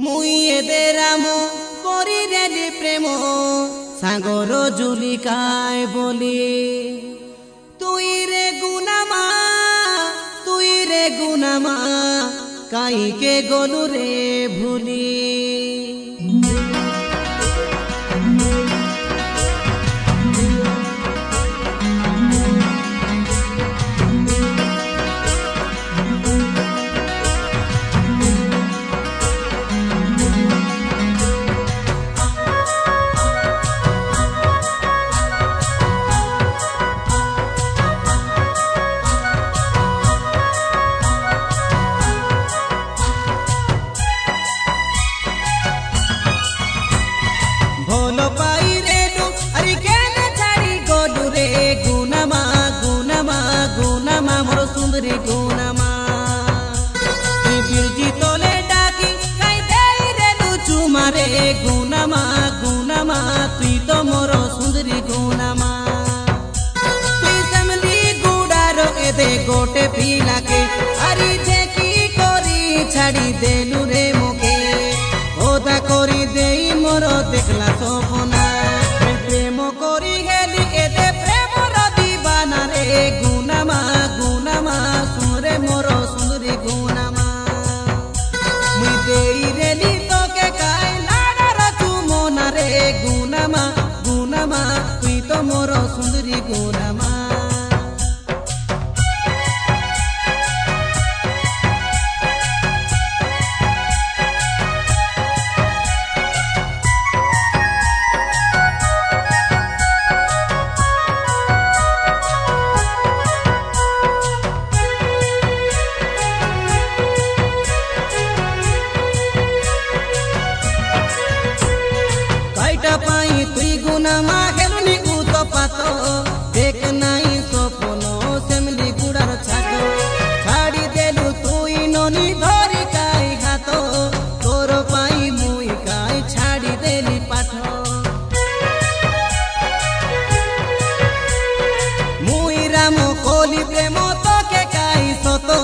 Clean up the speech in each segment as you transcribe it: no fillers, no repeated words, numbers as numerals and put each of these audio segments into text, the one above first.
মুই এদে রাম করি রেলি প্রেম সাগর জুলিকায় বলি তুই রে গুনামা কাইকে গলু রে ভুলি सुंदरी गुनामा बिरजी तोले डाकी काई देई रे लुचु मारे गुनामा तुई तो मोरो सुंदरी गुनामा तुई समली गुडारो एदे गोटे पीला के अरी देखी कोरी छाड़ी देलु रे मोके ओदा कोरी देई मोरो देखला सपना प्रेम कोरी गेली एदे प्रेम रो दीवाना रे गुनामा सुरे मोरो सुंदरी गुनामा मुई देई रेली तोके काई लाडा रचु मोना रे गुनामा तुई तो मोरो सुंदरी गुनामा तुई गुनामा हेलुनी उतो पातो देख नाई सपनो सेमली गुड़ार छातो छाड़ी देलु तुई ननी धरी काई घातो तोर पाई मुई काई छाड़ी देली पाठो मुई राम कोली प्रेम तोके काई सतो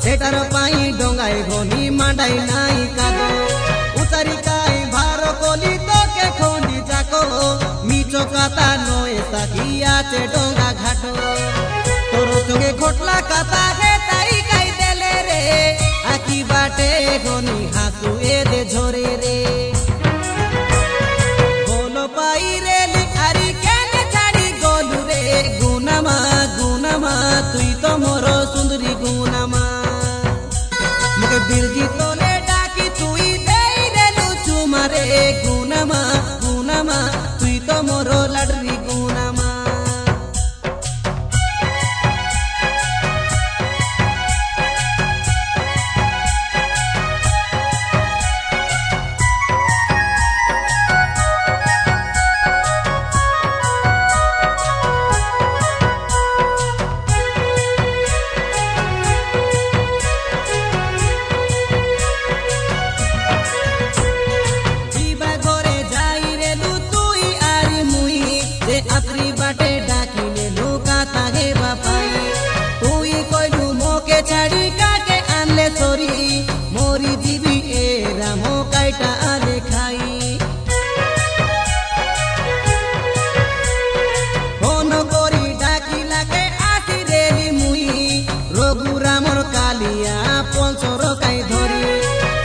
सेटार पाई डोंगाई घनी मांडाई नाई कादो उतारी काई भारो कोली तोके खोंडी जाको मिचो काता नोए साकिया चे डोंगा घाटो तोरो संगे घोटला काता हे ताई काई देले रे आकी बाटे घनी हासु एदे झोरे रे बोलो पाई रे लिखारी केने छाड़ी गोलु रे गुनामा तुई तो मोरो सुंदरी गुनामा मुके बिरजी तोले डाकी तुई देई रे लुचु मारे गुनामा तुई तो मोरो लाडरी गुनामा अपनी बाटे डाकी ले लुका तागे बापाई तुई कोइलू मोके छाड़ी काके आनले सोरी मोरी दीदी ए रामो काइटा आले खाई फोन कोरी डाकी लाके आसी रेली मुई रोगु रामर कालिया पंचर काई धरी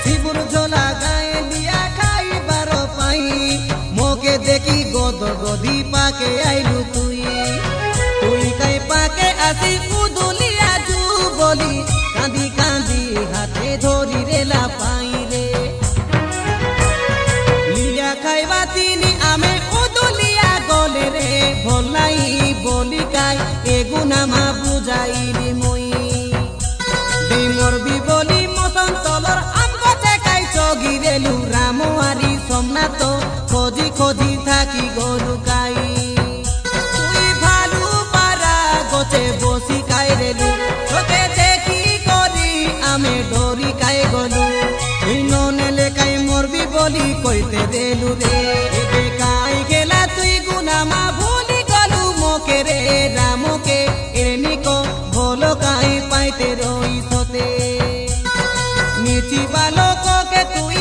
शिबुर झोला गाए लिया खाई बारो पाई मोके देखी गोद गोदी पाके आइलु तुई काई पाके आसी उदुलिया जू बोली कांदी हाथे धोरी रेला पाई रे लिया खाइबा तीनी आमे उदुलिया गोले रे भोल नाई बोली काई ए गुनामा बुझाइली मुई डिमोर भी बोली मसन तलर आमको चेकाई चगी रेलु रामवारी सोमनाथ खोजी थाकी गोलु काई तुई भालू पारा गोचे बसी काई रेलु छोटे देखी करी आमे डोरी काई गोलु इनो नेले काई मोरबी बोली कोइते देलु रे एके काई गेला तुई गुनामा भूली गोलु मोके रे रामो के एनी को भोलो काई पाइते रोई सोते नीची बालो को के तुई